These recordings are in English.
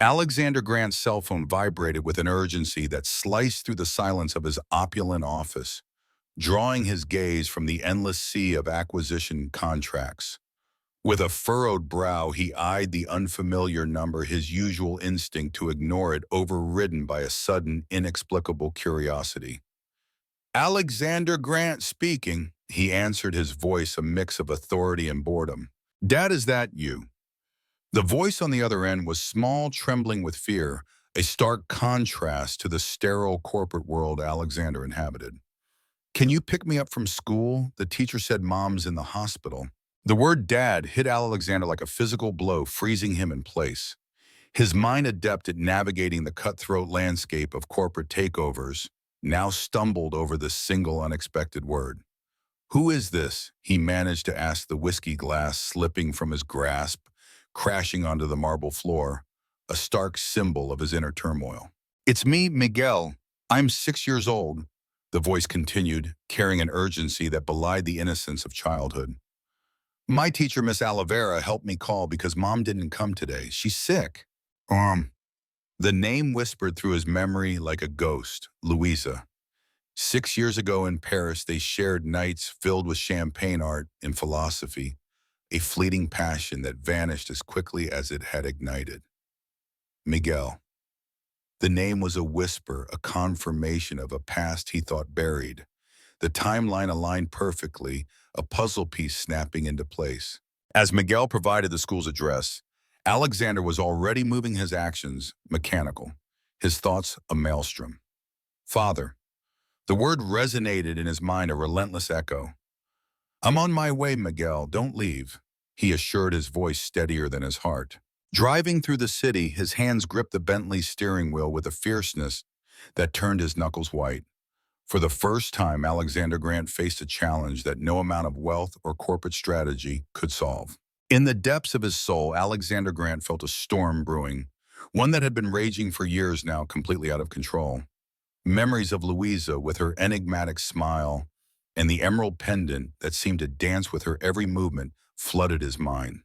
Alexander Grant's cell phone vibrated with an urgency that sliced through the silence of his opulent office, drawing his gaze from the endless sea of acquisition contracts. With a furrowed brow, he eyed the unfamiliar number, his usual instinct to ignore it overridden by a sudden, inexplicable curiosity. Alexander Grant speaking, he answered, his voice a mix of authority and boredom. Dad, is that you? The voice on the other end was small, trembling with fear, a stark contrast to the sterile corporate world Alexander inhabited. Can you pick me up from school? The teacher said Mom's in the hospital. The word dad hit Alexander like a physical blow, freezing him in place. His mind adept at navigating the cutthroat landscape of corporate takeovers now stumbled over this single unexpected word. Who is this? He managed to ask, the whiskey glass slipping from his grasp, crashing onto the marble floor, a stark symbol of his inner turmoil. It's me, Miguel. I'm 6 years old, the voice continued, carrying an urgency that belied the innocence of childhood. My teacher, Miss Oliveira, helped me call because Mom didn't come today. She's sick. The name whispered through his memory like a ghost, Louisa. 6 years ago in Paris, they shared nights filled with champagne, art, and philosophy, a fleeting passion that vanished as quickly as it had ignited. Miguel. The name was a whisper, a confirmation of a past he thought buried. The timeline aligned perfectly, a puzzle piece snapping into place. As Miguel provided the school's address, Alexander was already moving his actions mechanical, his thoughts a maelstrom. Father. The word resonated in his mind, a relentless echo. I'm on my way, Miguel, don't leave, he assured, his voice steadier than his heart. Driving through the city, his hands gripped the Bentley steering wheel with a fierceness that turned his knuckles white. For the first time, Alexander Grant faced a challenge that no amount of wealth or corporate strategy could solve. In the depths of his soul, Alexander Grant felt a storm brewing, one that had been raging for years now, completely out of control. Memories of Louisa with her enigmatic smile and the emerald pendant that seemed to dance with her every movement flooded his mind.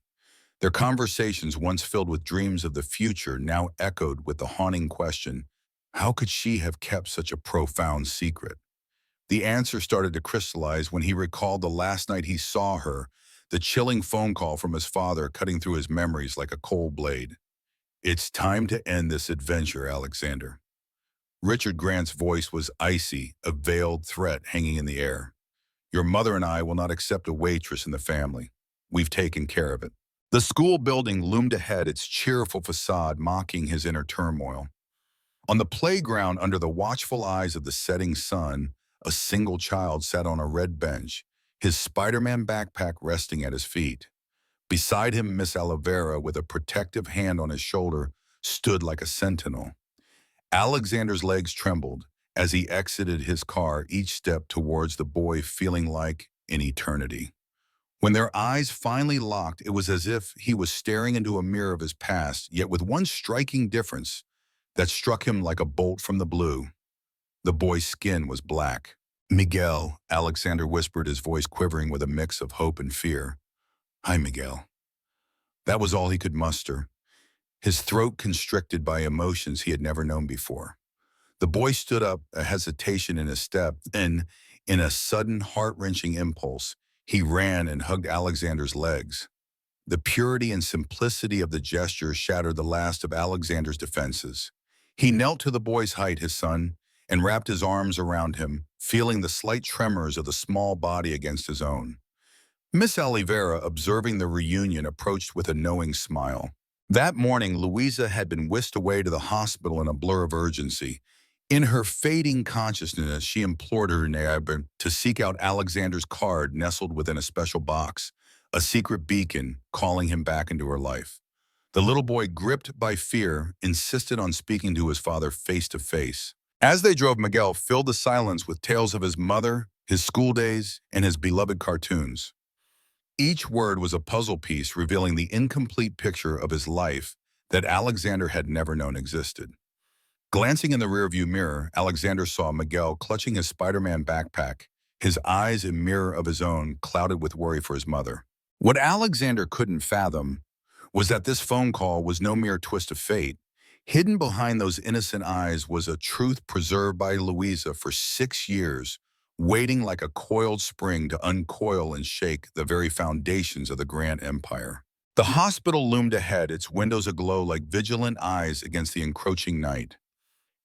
Their conversations, once filled with dreams of the future, now echoed with the haunting question, how could she have kept such a profound secret? The answer started to crystallize when he recalled the last night he saw her, the chilling phone call from his father cutting through his memories like a cold blade. It's time to end this adventure, Alexander. Richard Grant's voice was icy, a veiled threat hanging in the air. Your mother and I will not accept a waitress in the family. We've taken care of it. The school building loomed ahead, its cheerful facade mocking his inner turmoil. On the playground, under the watchful eyes of the setting sun, a single child sat on a red bench, his Spider-Man backpack resting at his feet. Beside him, Miss Oliveira, with a protective hand on his shoulder, stood like a sentinel. Alexander's legs trembled as he exited his car, each step towards the boy feeling like an eternity. When their eyes finally locked, it was as if he was staring into a mirror of his past, yet with one striking difference that struck him like a bolt from the blue. The boy's skin was black. Miguel, Alexander whispered, his voice quivering with a mix of hope and fear. Hi, Miguel. That was all he could muster, his throat constricted by emotions he had never known before. The boy stood up, a hesitation in his step, and, in a sudden, heart-wrenching impulse, he ran and hugged Alexander's legs. The purity and simplicity of the gesture shattered the last of Alexander's defenses. He knelt to the boy's height, his son, and wrapped his arms around him, feeling the slight tremors of the small body against his own. Miss Oliveira, observing the reunion, approached with a knowing smile. That morning, Louisa had been whisked away to the hospital in a blur of urgency. In her fading consciousness, she implored her neighbor to seek out Alexander's card nestled within a special box, a secret beacon calling him back into her life. The little boy, gripped by fear, insisted on speaking to his father face to face. As they drove, Miguel filled the silence with tales of his mother, his school days, and his beloved cartoons. Each word was a puzzle piece revealing the incomplete picture of his life that Alexander had never known existed. Glancing in the rearview mirror, Alexander saw Miguel clutching his Spider-Man backpack, his eyes a mirror of his own, clouded with worry for his mother. What Alexander couldn't fathom was that this phone call was no mere twist of fate. Hidden behind those innocent eyes was a truth preserved by Louisa for 6 years, waiting like a coiled spring to uncoil and shake the very foundations of the grand empire. The hospital loomed ahead, its windows aglow like vigilant eyes against the encroaching night.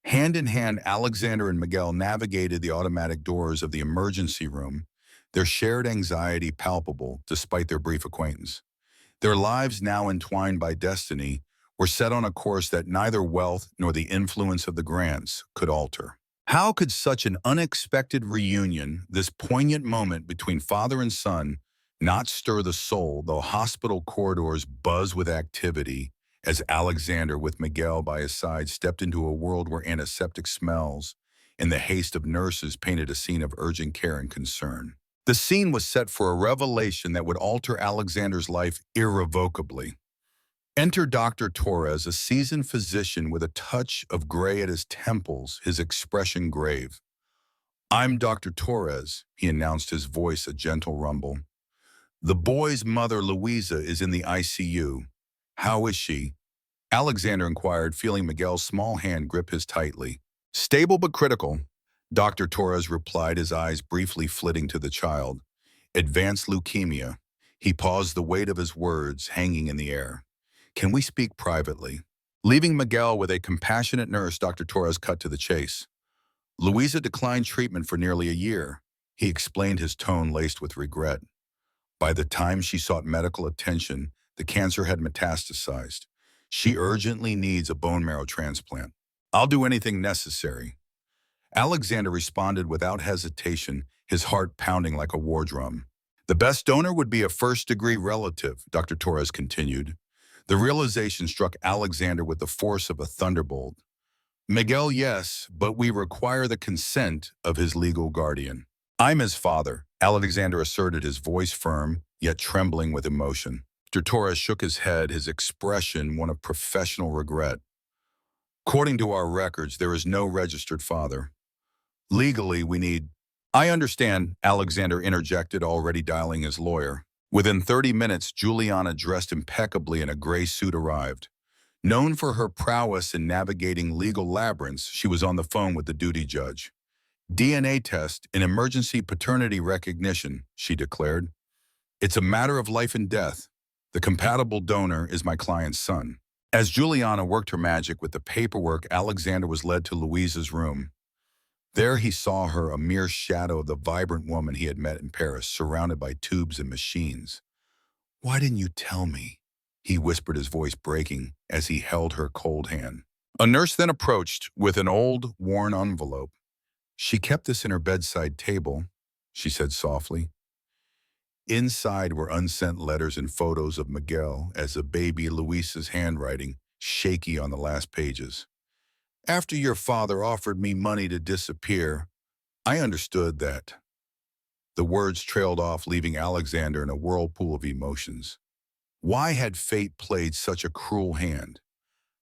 Hand in hand, Alexander and Miguel navigated the automatic doors of the emergency room, their shared anxiety palpable despite their brief acquaintance. Their lives now entwined by destiny were set on a course that neither wealth nor the influence of the Grants could alter. How could such an unexpected reunion, this poignant moment between father and son, not stir the soul, though hospital corridors buzz with activity as Alexander, with Miguel by his side, stepped into a world where antiseptic smells and the haste of nurses painted a scene of urgent care and concern. The scene was set for a revelation that would alter Alexander's life irrevocably. Enter Dr. Torres, a seasoned physician with a touch of gray at his temples, his expression grave. "I'm Dr. Torres," he announced, his voice a gentle rumble. "The boy's mother, Louisa, is in the ICU. How is she?" Alexander inquired, feeling Miguel's small hand grip his tightly. "Stable but critical," Dr. Torres replied, his eyes briefly flitting to the child. "Advanced leukemia." He paused, the weight of his words hanging in the air. "Can we speak privately?" Leaving Miguel with a compassionate nurse, Dr. Torres cut to the chase. "Louisa declined treatment for nearly a year," he explained, his tone laced with regret. "By the time she sought medical attention, the cancer had metastasized. She urgently needs a bone marrow transplant. I'll do anything necessary." Alexander responded without hesitation, his heart pounding like a war drum. "The best donor would be a first-degree relative," Dr. Torres continued. The realization struck Alexander with the force of a thunderbolt. "Miguel, yes, but we require the consent of his legal guardian." "I'm his father," Alexander asserted, his voice firm, yet trembling with emotion. Dr. Torres shook his head, his expression one of professional regret. "According to our records, there is no registered father. Legally, we need—" "I understand," Alexander interjected, already dialing his lawyer. Within 30 minutes, Juliana, dressed impeccably in a gray suit, arrived. Known for her prowess in navigating legal labyrinths, she was on the phone with the duty judge. "DNA test and emergency paternity recognition," she declared. "It's a matter of life and death. The compatible donor is my client's son." As Juliana worked her magic with the paperwork, Alexander was led to Louisa's room. There he saw her, a mere shadow of the vibrant woman he had met in Paris, surrounded by tubes and machines. "Why didn't you tell me?" he whispered, his voice breaking as he held her cold hand. A nurse then approached with an old, worn envelope. "She kept this in her bedside table," she said softly. Inside were unsent letters and photos of Miguel as a baby, Luisa's handwriting shaky on the last pages. "After your father offered me money to disappear, I understood that." The words trailed off, leaving Alexander in a whirlpool of emotions. Why had fate played such a cruel hand?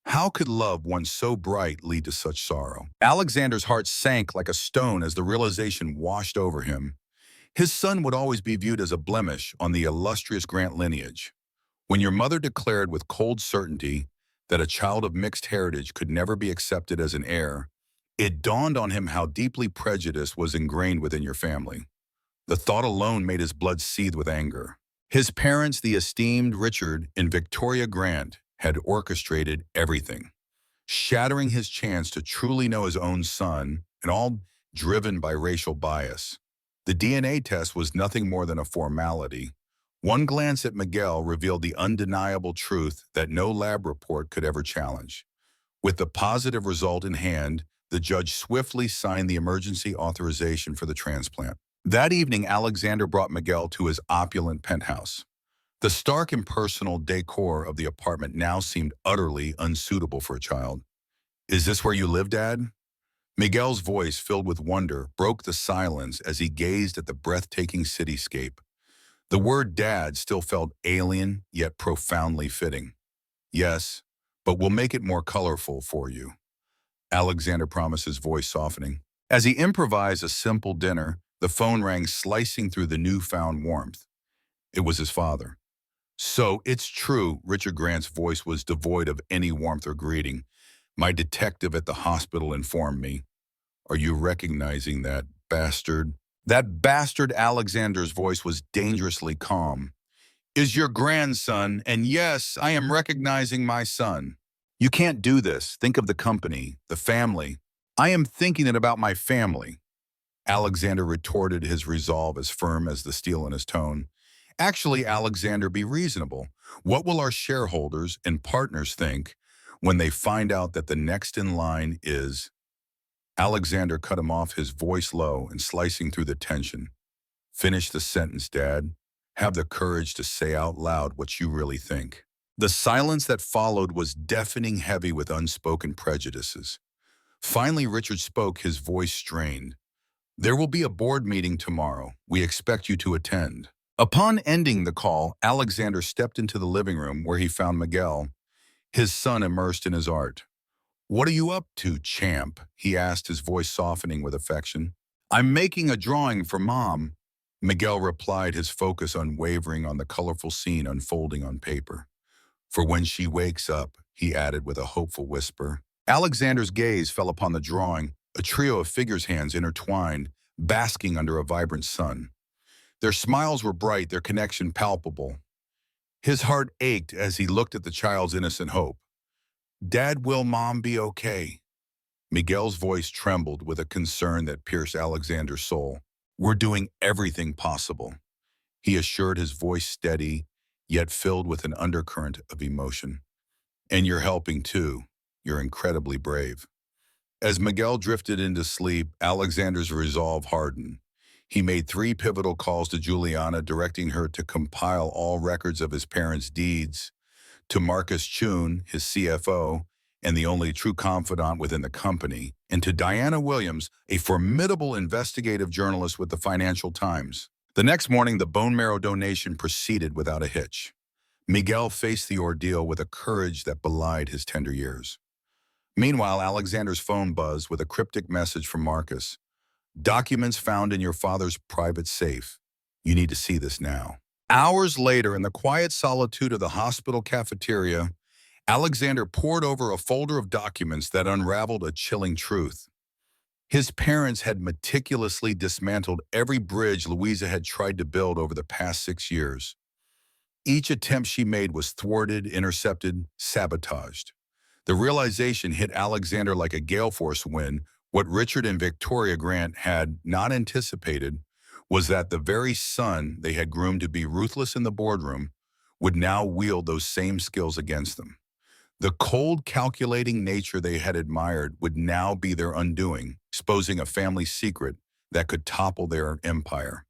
How could love, once so bright, lead to such sorrow? Alexander's heart sank like a stone as the realization washed over him. His son would always be viewed as a blemish on the illustrious Grant lineage. When your mother declared with cold certainty that a child of mixed heritage could never be accepted as an heir, it dawned on him how deeply prejudice was ingrained within your family. The thought alone made his blood seethe with anger. His parents, the esteemed Richard and Victoria Grant, had orchestrated everything, shattering his chance to truly know his own son, and all driven by racial bias. The DNA test was nothing more than a formality. One glance at Miguel revealed the undeniable truth that no lab report could ever challenge. With the positive result in hand, the judge swiftly signed the emergency authorization for the transplant. That evening, Alexander brought Miguel to his opulent penthouse. The stark impersonal decor of the apartment now seemed utterly unsuitable for a child. "Is this where you live, Dad?" Miguel's voice, filled with wonder, broke the silence as he gazed at the breathtaking cityscape. The word "dad" still felt alien, yet profoundly fitting. "Yes, but we'll make it more colorful for you," Alexander promised, his voice softening. As he improvised a simple dinner, the phone rang, slicing through the newfound warmth. It was his father. "So it's true," Richard Grant's voice was devoid of any warmth or greeting. My detective at the hospital informed me. Are you recognizing that bastard? That bastard Alexander's voice was dangerously calm. Is your grandson, and yes, I am recognizing my son. You can't do this. Think of the company, the family. I am thinking it about my family. Alexander retorted, his resolve as firm as the steel in his tone. Actually, Alexander, be reasonable. What will our shareholders and partners think when they find out that the next in line is... Alexander cut him off, his voice low and slicing through the tension. Finish the sentence, Dad. Have the courage to say out loud what you really think. The silence that followed was deafening, heavy with unspoken prejudices. Finally, Richard spoke, his voice strained. There will be a board meeting tomorrow. We expect you to attend. Upon ending the call, Alexander stepped into the living room where he found Miguel, his son immersed in his art. What are you up to, champ? He asked, his voice softening with affection. I'm making a drawing for Mom, Miguel replied, his focus unwavering on the colorful scene unfolding on paper. For when she wakes up, he added with a hopeful whisper. Alexander's gaze fell upon the drawing, a trio of figures' hands intertwined, basking under a vibrant sun. Their smiles were bright, their connection palpable. His heart ached as he looked at the child's innocent hope. Dad, will Mom be okay? Miguel's voice trembled with a concern that pierced Alexander's soul. We're doing everything possible, he assured, his voice steady, yet filled with an undercurrent of emotion. And you're helping too. You're incredibly brave. As Miguel drifted into sleep, Alexander's resolve hardened. He made 3 pivotal calls to Juliana, directing her to compile all records of his parents' deeds, to Marcus Chun, his CFO, and the only true confidant within the company, and to Diana Williams, a formidable investigative journalist with the Financial Times. The next morning, the bone marrow donation proceeded without a hitch. Miguel faced the ordeal with a courage that belied his tender years. Meanwhile, Alexander's phone buzzed with a cryptic message from Marcus. Documents found in your father's private safe. You need to see this now. Hours later, in the quiet solitude of the hospital cafeteria, Alexander pored over a folder of documents that unraveled a chilling truth. His parents had meticulously dismantled every bridge Louisa had tried to build over the past 6 years. Each attempt she made was thwarted, intercepted, sabotaged. The realization hit Alexander like a gale force wind. What Richard and Victoria Grant had not anticipated was that the very son they had groomed to be ruthless in the boardroom would now wield those same skills against them. The cold, calculating nature they had admired would now be their undoing, exposing a family secret that could topple their empire.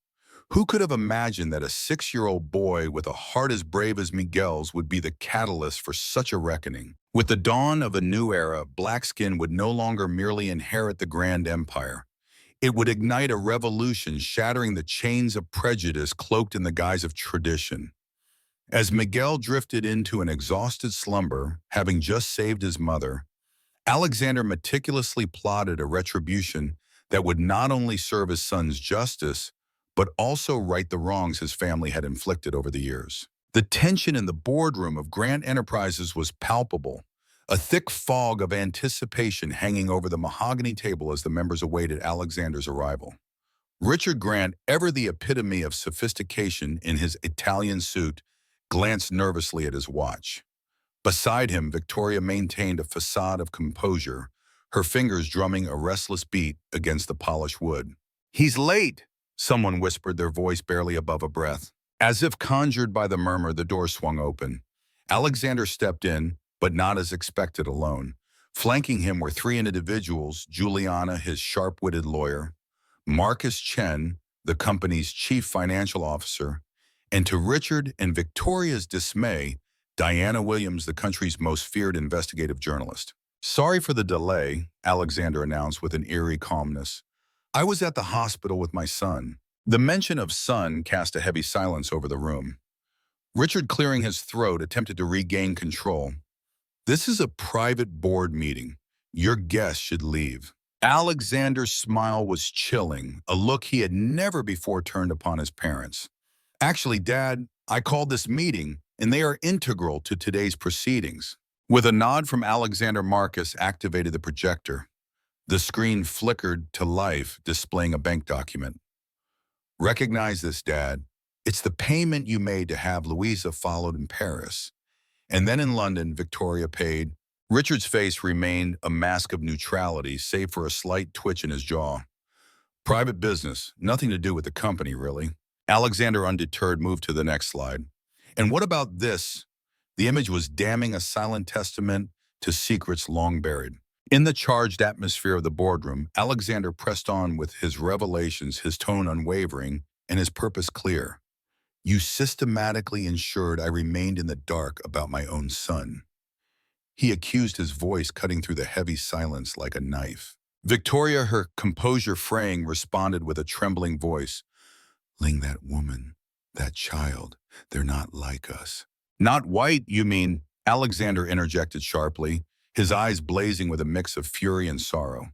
Who could have imagined that a 6-year-old boy with a heart as brave as Miguel's would be the catalyst for such a reckoning? With the dawn of a new era, black skin would no longer merely inherit the grand empire. It would ignite a revolution, shattering the chains of prejudice cloaked in the guise of tradition. As Miguel drifted into an exhausted slumber, having just saved his mother, Alexander meticulously plotted a retribution that would not only serve his son's justice, but also right the wrongs his family had inflicted over the years. The tension in the boardroom of Grant Enterprises was palpable, a thick fog of anticipation hanging over the mahogany table as the members awaited Alexander's arrival. Richard Grant, ever the epitome of sophistication in his Italian suit, glanced nervously at his watch. Beside him, Victoria maintained a facade of composure, her fingers drumming a restless beat against the polished wood. He's late, someone whispered, their voice barely above a breath. As if conjured by the murmur, the door swung open. Alexander stepped in, but not as expected alone. Flanking him were 3 individuals, Juliana, his sharp-witted lawyer, Marcus Chen, the company's chief financial officer, and to Richard and Victoria's dismay, Diana Williams, the country's most feared investigative journalist. Sorry for the delay, Alexander announced with an eerie calmness. I was at the hospital with my son. The mention of son cast a heavy silence over the room. Richard, clearing his throat, attempted to regain control. This is a private board meeting. Your guests should leave. Alexander's smile was chilling, a look he had never before turned upon his parents. Actually, Dad, I called this meeting, and they are integral to today's proceedings. With a nod from Alexander, Marcus activated the projector. The screen flickered to life, displaying a bank document. Recognize this, Dad. It's the payment you made to have Louisa followed in Paris. And then in London, Victoria paid. Richard's face remained a mask of neutrality, save for a slight twitch in his jaw. Private business, nothing to do with the company, really. Alexander, undeterred, moved to the next slide. And what about this? The image was damning, a silent testament to secrets long buried. In the charged atmosphere of the boardroom, Alexander pressed on with his revelations, his tone unwavering and his purpose clear. You systematically ensured I remained in the dark about my own son. He accused, his voice cutting through the heavy silence like a knife. Victoria, her composure fraying, responded with a trembling voice. Ling, that woman, that child, they're not like us. Not white, you mean? Alexander interjected sharply, his eyes blazing with a mix of fury and sorrow.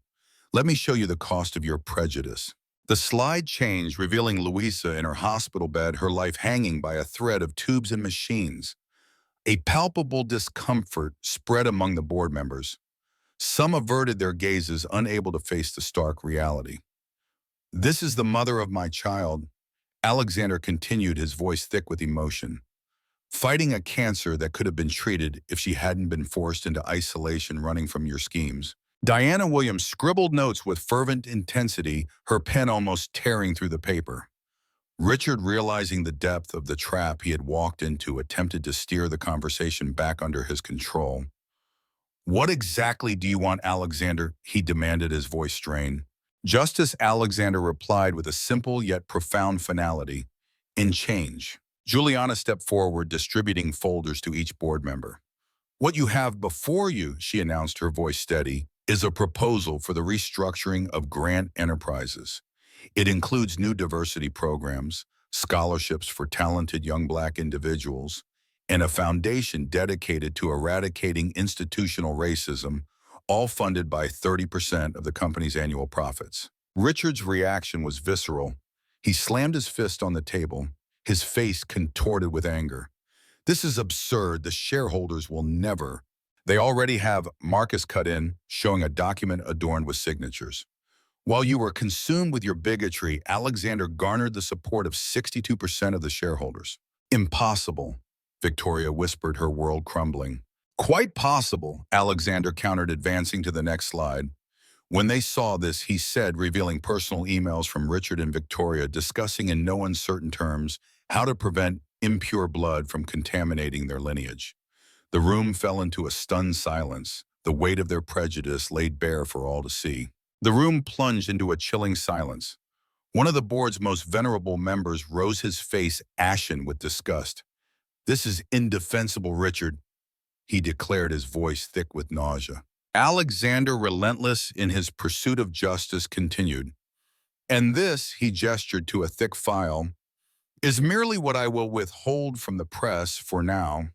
Let me show you the cost of your prejudice. The slide changed, revealing Louisa in her hospital bed, her life hanging by a thread of tubes and machines. A palpable discomfort spread among the board members. Some averted their gazes, unable to face the stark reality. This is the mother of my child, Alexander continued, his voice thick with emotion. Fighting a cancer that could have been treated if she hadn't been forced into isolation running from your schemes. Diana Williams scribbled notes with fervent intensity, her pen almost tearing through the paper. Richard, realizing the depth of the trap he had walked into, attempted to steer the conversation back under his control. What exactly do you want, Alexander? He demanded, his voice strained. Justice Alexander replied with a simple yet profound finality. In change. Juliana stepped forward, distributing folders to each board member. What you have before you, she announced, her voice steady, is a proposal for the restructuring of Grant Enterprises. It includes new diversity programs, scholarships for talented young Black individuals, and a foundation dedicated to eradicating institutional racism, all funded by 30% of the company's annual profits. Richard's reaction was visceral. He slammed his fist on the table, his face contorted with anger. This is absurd. The shareholders will never. They already have. Marcus cut in, showing a document adorned with signatures. While you were consumed with your bigotry, Alexander garnered the support of 62% of the shareholders. Impossible, Victoria whispered, her world crumbling. Quite possible, Alexander countered, advancing to the next slide. When they saw this, he said, revealing personal emails from Richard and Victoria discussing in no uncertain terms how to prevent impure blood from contaminating their lineage. The room fell into a stunned silence, the weight of their prejudice laid bare for all to see. The room plunged into a chilling silence. One of the board's most venerable members rose, his face ashen with disgust. This is indefensible, Richard, he declared, his voice thick with nausea. Alexander, relentless in his pursuit of justice, continued. And this, he gestured to a thick file, is merely what I will withhold from the press for now.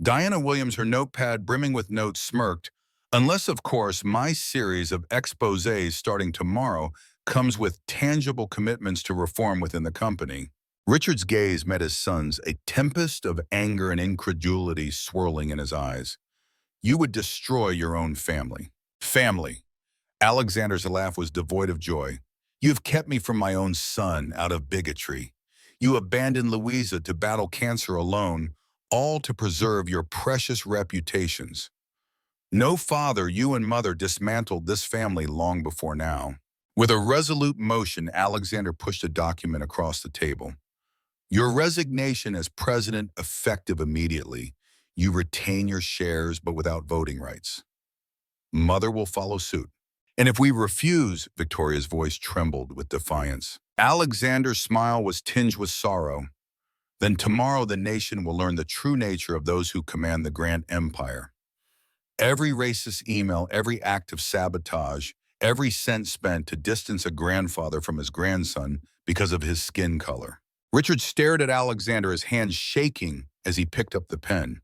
Diana Williams, her notepad brimming with notes, smirked. Unless, of course, my series of exposés starting tomorrow comes with tangible commitments to reform within the company. Richard's gaze met his son's, a tempest of anger and incredulity swirling in his eyes. You would destroy your own family. Family. Alexander's laugh was devoid of joy. You've kept me from my own son out of bigotry. You abandoned Louisa to battle cancer alone, all to preserve your precious reputations. No father, you and mother dismantled this family long before now. With a resolute motion, Alexander pushed a document across the table. Your resignation as president effective immediately. You retain your shares but without voting rights. Mother will follow suit. And if we refuse, Victoria's voice trembled with defiance. Alexander's smile was tinged with sorrow. Then tomorrow the nation will learn the true nature of those who command the Grant Empire. Every racist email, every act of sabotage, every cent spent to distance a grandfather from his grandson because of his skin color. Richard stared at Alexander, his hands shaking as he picked up the pen.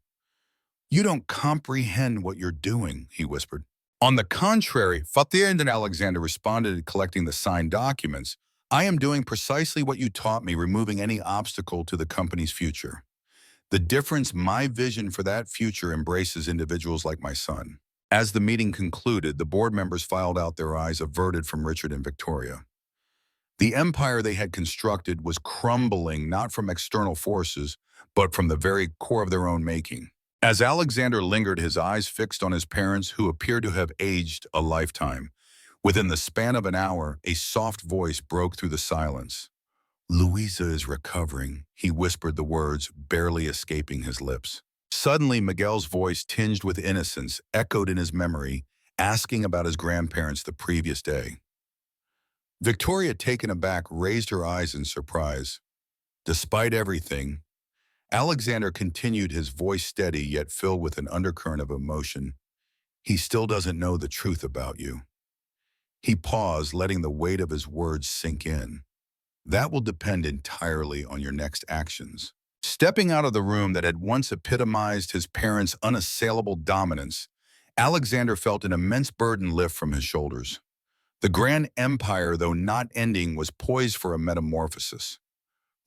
You don't comprehend what you're doing, he whispered. On the contrary, Fatir, and Alexander responded, collecting the signed documents. I am doing precisely what you taught me, removing any obstacle to the company's future. The difference, my vision for that future embraces individuals like my son. As the meeting concluded, the board members filed out, their eyes averted from Richard and Victoria. The empire they had constructed was crumbling not from external forces, but from the very core of their own making. As Alexander lingered, his eyes fixed on his parents, who appeared to have aged a lifetime, within the span of an hour, a soft voice broke through the silence. "Louisa is recovering," he whispered, the words barely escaping his lips. Suddenly, Miguel's voice, tinged with innocence, echoed in his memory, asking about his grandparents the previous day. Victoria, taken aback, raised her eyes in surprise. Despite everything, Alexander continued, his voice steady yet filled with an undercurrent of emotion. "He still doesn't know the truth about you." He paused, letting the weight of his words sink in. "That will depend entirely on your next actions." Stepping out of the room that had once epitomized his parents' unassailable dominance, Alexander felt an immense burden lift from his shoulders. The grand empire, though not ending, was poised for a metamorphosis.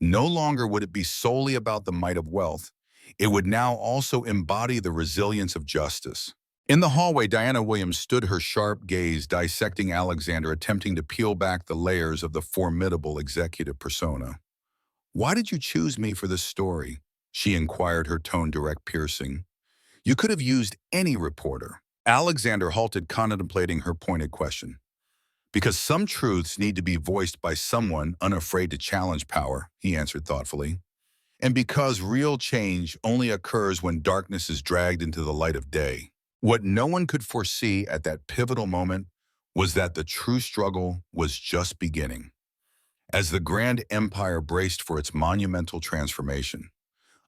No longer would it be solely about the might of wealth. It would now also embody the resilience of justice. In the hallway, Diana Williams stood, her sharp gaze dissecting Alexander, attempting to peel back the layers of the formidable executive persona. "Why did you choose me for this story?" she inquired, her tone direct, piercing. "You could have used any reporter." Alexander halted, contemplating her pointed question. "Because some truths need to be voiced by someone unafraid to challenge power," he answered thoughtfully. "And because real change only occurs when darkness is dragged into the light of day." What no one could foresee at that pivotal moment was that the true struggle was just beginning. As the grand empire braced for its monumental transformation,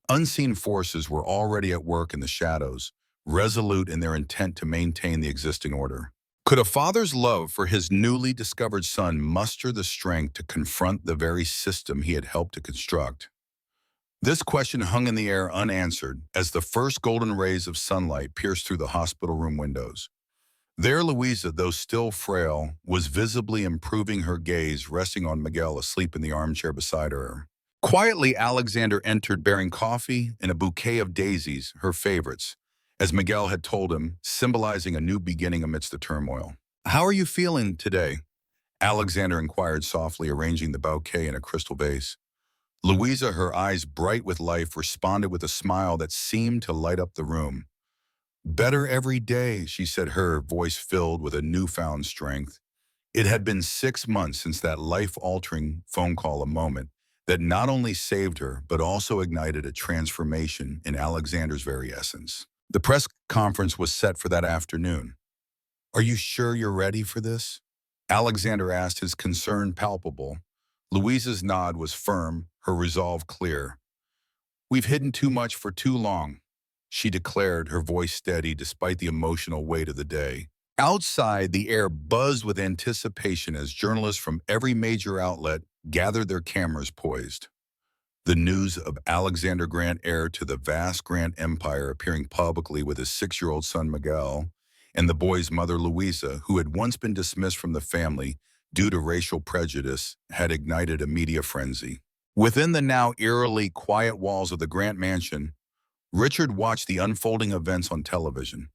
unseen forces were already at work in the shadows, resolute in their intent to maintain the existing order. Could a father's love for his newly discovered son muster the strength to confront the very system he had helped to construct? This question hung in the air unanswered as the first golden rays of sunlight pierced through the hospital room windows. There, Louisa, though still frail, was visibly improving, her gaze resting on Miguel asleep in the armchair beside her. Quietly, Alexander entered, bearing coffee and a bouquet of daisies, her favorites, as Miguel had told him, symbolizing a new beginning amidst the turmoil. "How are you feeling today?" Alexander inquired softly, arranging the bouquet in a crystal vase. Louisa, her eyes bright with life, responded with a smile that seemed to light up the room. "Better every day," she said, her voice filled with a newfound strength. It had been 6 months since that life-altering phone call, a moment that not only saved her, but also ignited a transformation in Alexander's very essence. The press conference was set for that afternoon. "Are you sure you're ready for this?" Alexander asked, his concern palpable. Louisa's nod was firm, her resolve clear. "We've hidden too much for too long," she declared, her voice steady despite the emotional weight of the day. Outside, the air buzzed with anticipation as journalists from every major outlet gathered, their cameras poised. The news of Alexander Grant, heir to the vast Grant empire, appearing publicly with his 6-year-old son Miguel and the boy's mother Louisa, who had once been dismissed from the family due to racial prejudice, had ignited a media frenzy. Within the now eerily quiet walls of the Grant mansion, Richard watched the unfolding events on television.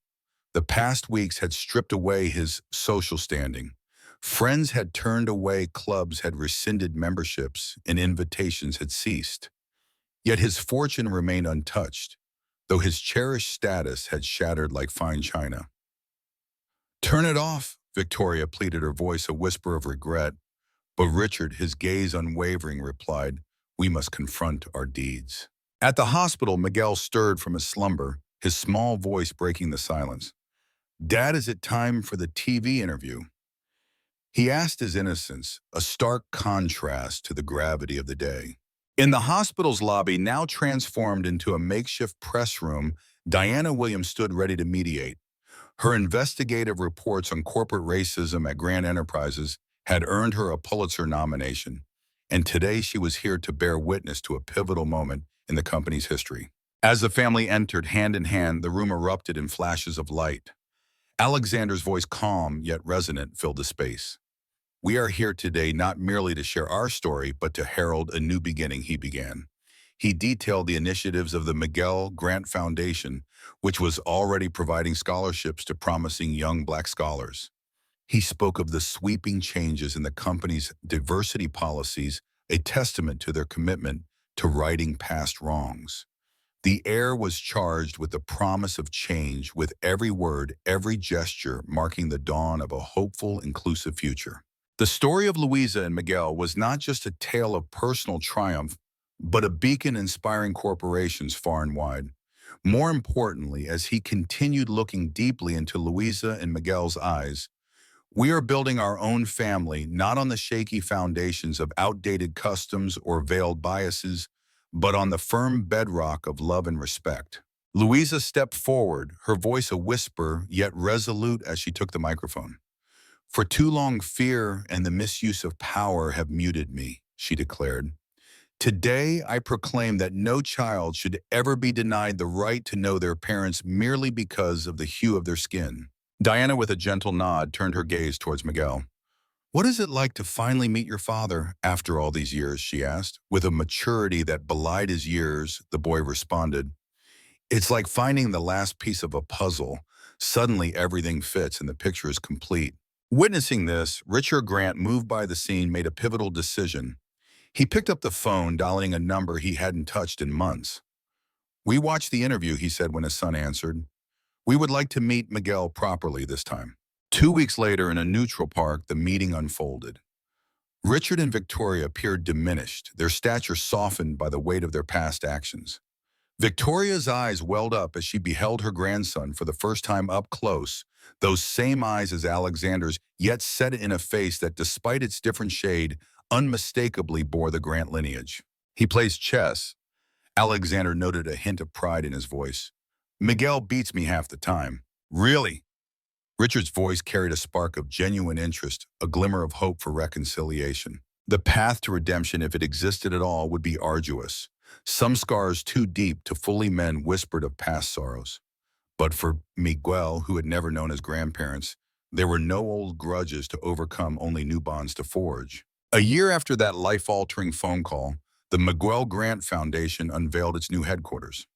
The past weeks had stripped away his social standing. Friends had turned away, clubs had rescinded memberships, and invitations had ceased. Yet his fortune remained untouched, though his cherished status had shattered like fine china. "Turn it off," Victoria pleaded, her voice a whisper of regret. But Richard, his gaze unwavering, replied, "We must confront our deeds." At the hospital, Miguel stirred from his slumber, his small voice breaking the silence. "Dad, is it time for the TV interview?" He asked, his innocence a stark contrast to the gravity of the day. In the hospital's lobby, now transformed into a makeshift press room, Diana Williams stood ready to mediate. Her investigative reports on corporate racism at Grant Enterprises had earned her a Pulitzer nomination, and today she was here to bear witness to a pivotal moment in the company's history. As the family entered, hand in hand, the room erupted in flashes of light. Alexander's voice, calm yet resonant, filled the space. "We are here today not merely to share our story, but to herald a new beginning," he began. He detailed the initiatives of the Miguel Grant Foundation, which was already providing scholarships to promising young Black scholars. He spoke of the sweeping changes in the company's diversity policies, a testament to their commitment to righting past wrongs. The air was charged with the promise of change, with every word, every gesture marking the dawn of a hopeful, inclusive future. The story of Louisa and Miguel was not just a tale of personal triumph, but a beacon inspiring corporations far and wide. More importantly, as he continued looking deeply into Louisa and Miguel's eyes, we are building our own family not on the shaky foundations of outdated customs or veiled biases, but on the firm bedrock of love and respect. Louisa stepped forward, her voice a whisper, yet resolute as she took the microphone. "For too long, fear and the misuse of power have muted me," she declared. "Today, I proclaim that no child should ever be denied the right to know their parents merely because of the hue of their skin." Diana, with a gentle nod, turned her gaze towards Miguel. "What is it like to finally meet your father after all these years?" she asked. With a maturity that belied his years, the boy responded, "It's like finding the last piece of a puzzle. Suddenly everything fits and the picture is complete." Witnessing this, Richard Grant, moved by the scene, made a pivotal decision. He picked up the phone, dialing a number he hadn't touched in months. "We watched the interview," he said when his son answered. "We would like to meet Miguel properly this time." 2 weeks later, in a neutral park, the meeting unfolded. Richard and Victoria appeared diminished, their stature softened by the weight of their past actions. Victoria's eyes welled up as she beheld her grandson for the first time up close, those same eyes as Alexander's, yet set in a face that, despite its different shade, unmistakably bore the Grant lineage. "He plays chess." Alexander noted a hint of pride in his voice. "Miguel beats me half the time." "Really?" Richard's voice carried a spark of genuine interest, a glimmer of hope for reconciliation. The path to redemption, if it existed at all, would be arduous. Some scars too deep to fully mend whispered of past sorrows. But for Miguel, who had never known his grandparents, there were no old grudges to overcome, only new bonds to forge. A year after that life-altering phone call, the Miguel Grant Foundation unveiled its new headquarters.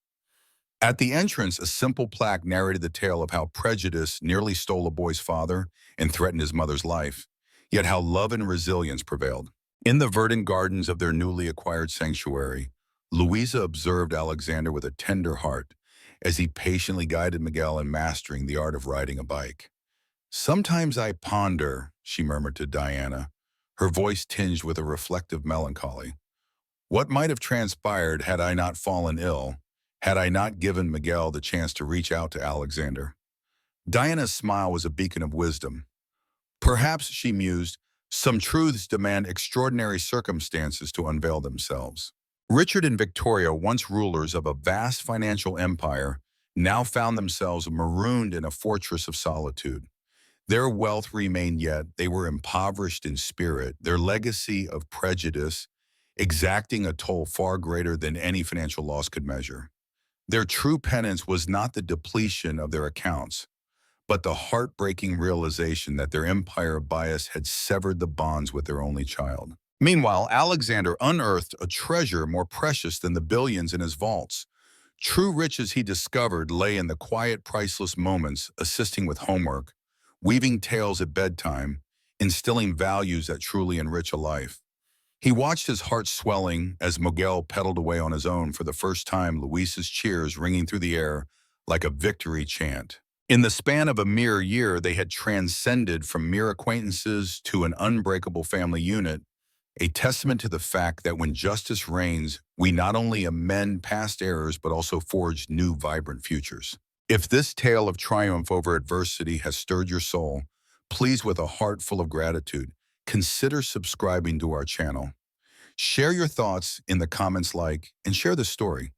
At the entrance, a simple plaque narrated the tale of how prejudice nearly stole a boy's father and threatened his mother's life, yet how love and resilience prevailed. In the verdant gardens of their newly acquired sanctuary, Louisa observed Alexander with a tender heart as he patiently guided Miguel in mastering the art of riding a bike. "Sometimes I ponder," she murmured to Diana, her voice tinged with a reflective melancholy, "what might have transpired had I not fallen ill, had I not given Miguel the chance to reach out to Alexander." Diana's smile was a beacon of wisdom. "Perhaps," she mused, "some truths demand extraordinary circumstances to unveil themselves." Richard and Victoria, once rulers of a vast financial empire, now found themselves marooned in a fortress of solitude. Their wealth remained, yet they were impoverished in spirit, their legacy of prejudice exacting a toll far greater than any financial loss could measure. Their true penance was not the depletion of their accounts, but the heartbreaking realization that their empire of bias had severed the bonds with their only child. Meanwhile, Alexander unearthed a treasure more precious than the billions in his vaults. True riches, he discovered, lay in the quiet, priceless moments, assisting with homework, weaving tales at bedtime, instilling values that truly enrich a life. He watched his heart swelling as Miguel pedaled away on his own, for the first time Luis's cheers ringing through the air like a victory chant. In the span of a mere year, they had transcended from mere acquaintances to an unbreakable family unit, a testament to the fact that when justice reigns, we not only amend past errors but also forge new, vibrant futures. If this tale of triumph over adversity has stirred your soul, please, with a heart full of gratitude, consider subscribing to our channel. Share your thoughts in the comments, and share the story.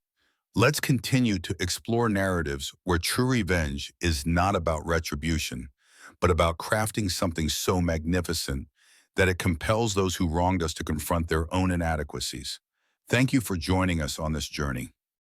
Let's continue to explore narratives where true revenge is not about retribution, but about crafting something so magnificent that it compels those who wronged us to confront their own inadequacies. Thank you for joining us on this journey.